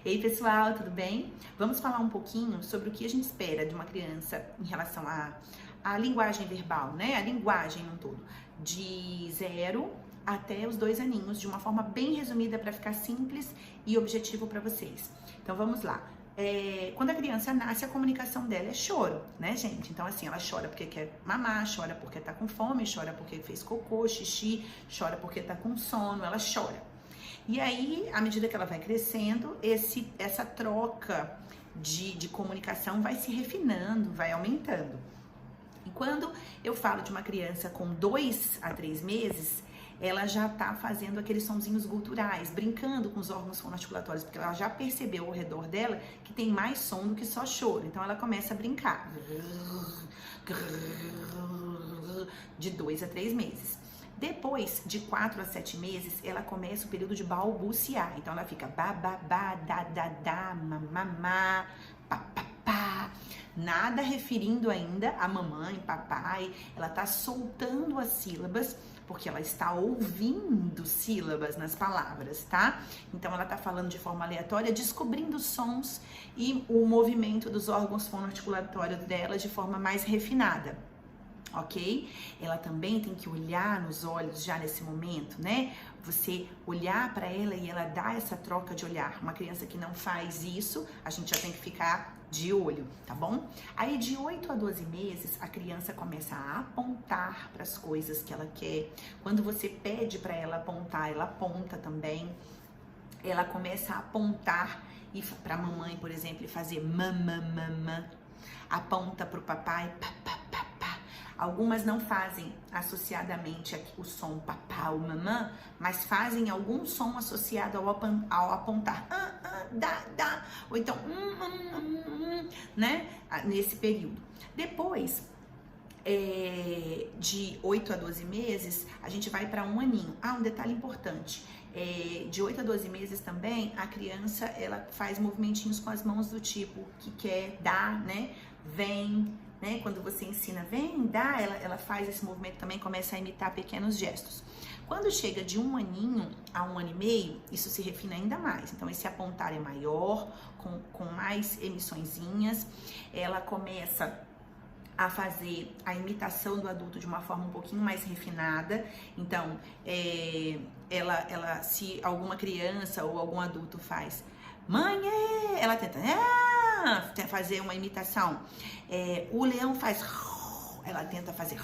Ei pessoal, tudo bem? Vamos falar um pouquinho sobre o que a gente espera de uma criança em relação à linguagem verbal, né? A linguagem no todo, de 0 até os 2 aninhos, de uma forma bem resumida para ficar simples e objetivo para vocês. Então vamos lá. Quando a criança nasce, a comunicação dela é choro, né, gente? Então, assim, ela chora porque quer mamar, chora porque tá com fome, chora porque fez cocô, xixi, chora porque tá com sono, ela chora. E aí, à medida que ela vai crescendo, essa troca de comunicação vai se refinando, vai aumentando. E quando eu falo de uma criança com 2 a 3 meses, ela já tá fazendo aqueles sonzinhos guturais, brincando com os órgãos fonoarticulatórios, porque ela já percebeu ao redor dela que tem mais som do que só choro. Então ela começa a brincar. De 2 a 3 meses. Depois de 4 a 7 meses, ela começa o período de balbuciar. Então ela fica bababá, da, mamamá, papapá. Nada referindo ainda a mamãe, papai. Ela tá soltando as sílabas, porque ela está ouvindo sílabas nas palavras, tá? Então ela tá falando de forma aleatória, descobrindo sons e o movimento dos órgãos fonoarticulatórios dela de forma mais refinada. Ok? Ela também tem que olhar nos olhos já nesse momento, né? Você olhar para ela e ela dar essa troca de olhar. Uma criança que não faz isso, a gente já tem que ficar de olho, tá bom? Aí de 8 a 12 meses, a criança começa a apontar para as coisas que ela quer. Quando você pede para ela apontar, ela aponta também. Ela começa a apontar e para a mamãe, por exemplo, e fazer mamã. Aponta para o papai, papá. Algumas não fazem associadamente o som papá ou mamã, mas fazem algum som associado ao apontar. Dá. Ou então, né? Nesse período. Depois, de 8 a 12 meses, a gente vai para 1 aninho. Um detalhe importante. De 8 a 12 meses também, a criança, ela faz movimentinhos com as mãos do tipo que quer dar, né? Vem, né? Quando você ensina vem, dá, ela faz esse movimento também, começa a imitar pequenos gestos. Quando chega de 1 aninho a 1 ano e meio, isso se refina ainda mais. Então, esse apontar é maior, com mais emissõezinhas. Ela começa a fazer a imitação do adulto de uma forma um pouquinho mais refinada. Então, ela se alguma criança ou algum adulto faz mãe, ela tenta fazer uma imitação. O leão faz, ela tenta fazer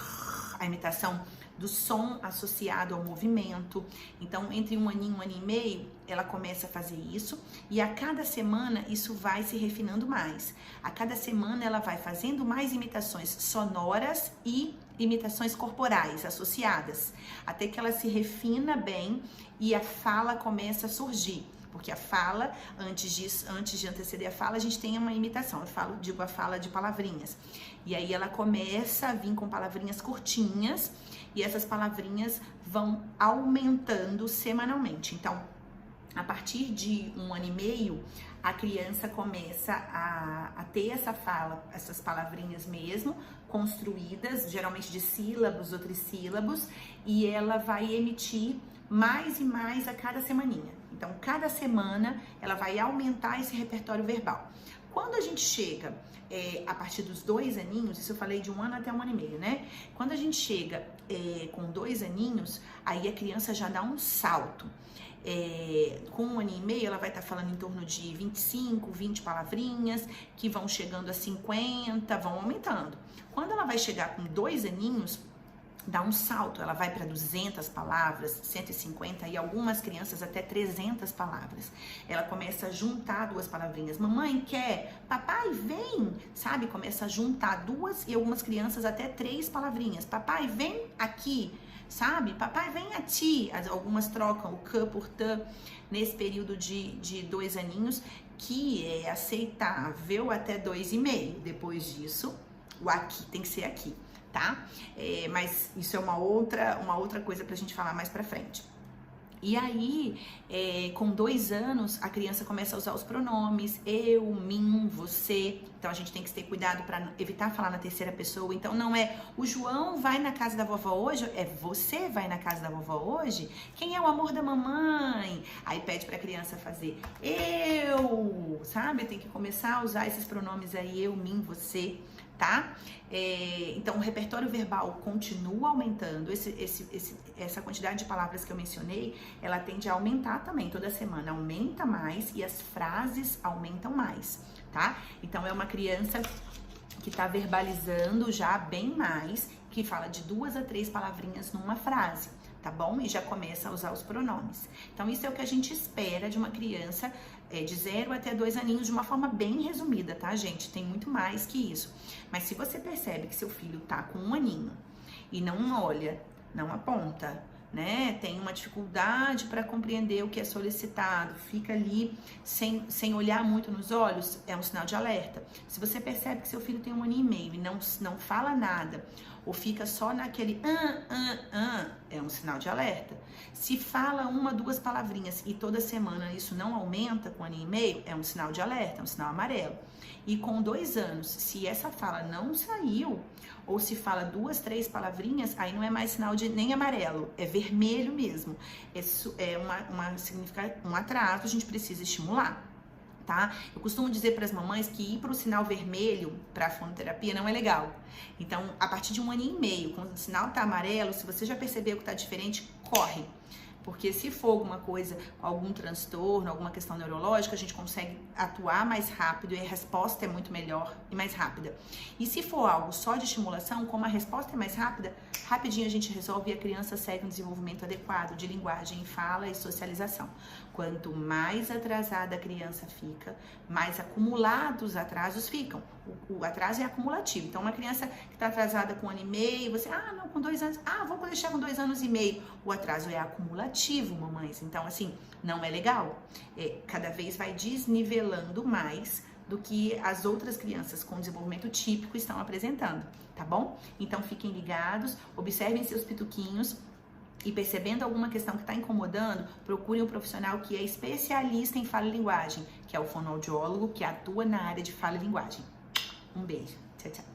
a imitação do som associado ao movimento. Então, entre 1 aninho e 1 ano e meio, ela começa a fazer isso, e a cada semana isso vai se refinando mais. A cada semana ela vai fazendo mais imitações sonoras e imitações corporais associadas, até que ela se refina bem e a fala começa a surgir. Porque a fala, antes de anteceder a fala, a gente tem uma imitação. Digo a fala de palavrinhas. E aí ela começa a vir com palavrinhas curtinhas, e essas palavrinhas vão aumentando semanalmente. Então, a partir de 1 ano e meio, a criança começa a ter essa fala, essas palavrinhas mesmo, construídas, geralmente de sílabos ou trissílabos, e ela vai emitir mais e mais a cada semaninha. Então, cada semana, ela vai aumentar esse repertório verbal. Quando a gente chega a partir dos 2 aninhos, isso eu falei de 1 ano até 1 ano e meio, né? Quando a gente chega com 2 aninhos, aí a criança já dá um salto. Com 1 ano e meio, ela vai estar falando em torno de 25, 20 palavrinhas, que vão chegando a 50, vão aumentando. Quando ela vai chegar com 2 aninhos, dá um salto, ela vai para 200 palavras, 150 e algumas crianças até 300 palavras. Ela começa a juntar 2 palavrinhas. Mamãe quer, papai vem, sabe? Começa a juntar 2 e algumas crianças até 3 palavrinhas. Papai vem aqui, sabe? Papai vem a ti. Algumas trocam o que por tã nesse período de 2 aninhos, que é aceitável até 2 e meio. Depois disso, o aqui tem que ser aqui. Tá? Mas isso é uma outra coisa pra gente falar mais pra frente. E aí, com 2 anos, a criança começa a usar os pronomes eu, mim, você. Então, a gente tem que ter cuidado para evitar falar na terceira pessoa. Então, não é o João vai na casa da vovó hoje, é você vai na casa da vovó hoje? Quem é o amor da mamãe? Aí pede para a criança fazer eu, sabe? Tem que começar a usar esses pronomes aí, eu, mim, você, tá? Então, o repertório verbal continua aumentando. Essa quantidade de palavras que eu mencionei, ela tende a aumentar também. Toda semana aumenta mais e as frases aumentam mais, tá? Então, é uma criança que tá verbalizando já bem mais, que fala de 2 a 3 palavrinhas numa frase, tá bom? E já começa a usar os pronomes. Então, isso é o que a gente espera de uma criança de 0 até 2 aninhos, de uma forma bem resumida, tá, gente? Tem muito mais que isso. Mas se você percebe que seu filho tá com 1 aninho e não olha, não aponta, né? Tem uma dificuldade para compreender o que é solicitado, fica ali sem olhar muito nos olhos, é um sinal de alerta. Se você percebe que seu filho tem 1 ano e meio e não fala nada, ou fica só naquele é um sinal de alerta. Se fala 1, 2 palavrinhas e toda semana isso não aumenta com 1 ano e meio, é um sinal de alerta, é um sinal amarelo. E com 2 anos, se essa fala não saiu, ou se fala 2, 3 palavrinhas, aí não é mais sinal de nem amarelo, é vermelho mesmo. Isso é significa um atraso, a gente precisa estimular. Tá? Eu costumo dizer para as mamães que ir para o sinal vermelho para a fonoterapia não é legal. Então, a partir de 1 ano e meio, quando o sinal tá amarelo, se você já percebeu que tá diferente, corre. Porque se for alguma coisa, algum transtorno, alguma questão neurológica, a gente consegue atuar mais rápido e a resposta é muito melhor e mais rápida. E se for algo só de estimulação, como a resposta é mais rápida, rapidinho a gente resolve e a criança segue um desenvolvimento adequado de linguagem, fala e socialização. Quanto mais atrasada a criança fica, mais acumulados atrasos ficam. O atraso é acumulativo. Então, uma criança que está atrasada com 1 ano e meio, você, não, com 2 anos, vou deixar com 2 anos e meio. O atraso é acumulativo, mamães. Então, assim, não é legal. Cada vez vai desnivelando mais do que as outras crianças com desenvolvimento típico estão apresentando, tá bom? Então, fiquem ligados, observem seus pituquinhos. E percebendo alguma questão que está incomodando, procure um profissional que é especialista em fala e linguagem, que é o fonoaudiólogo que atua na área de fala e linguagem. Um beijo. Tchau, tchau.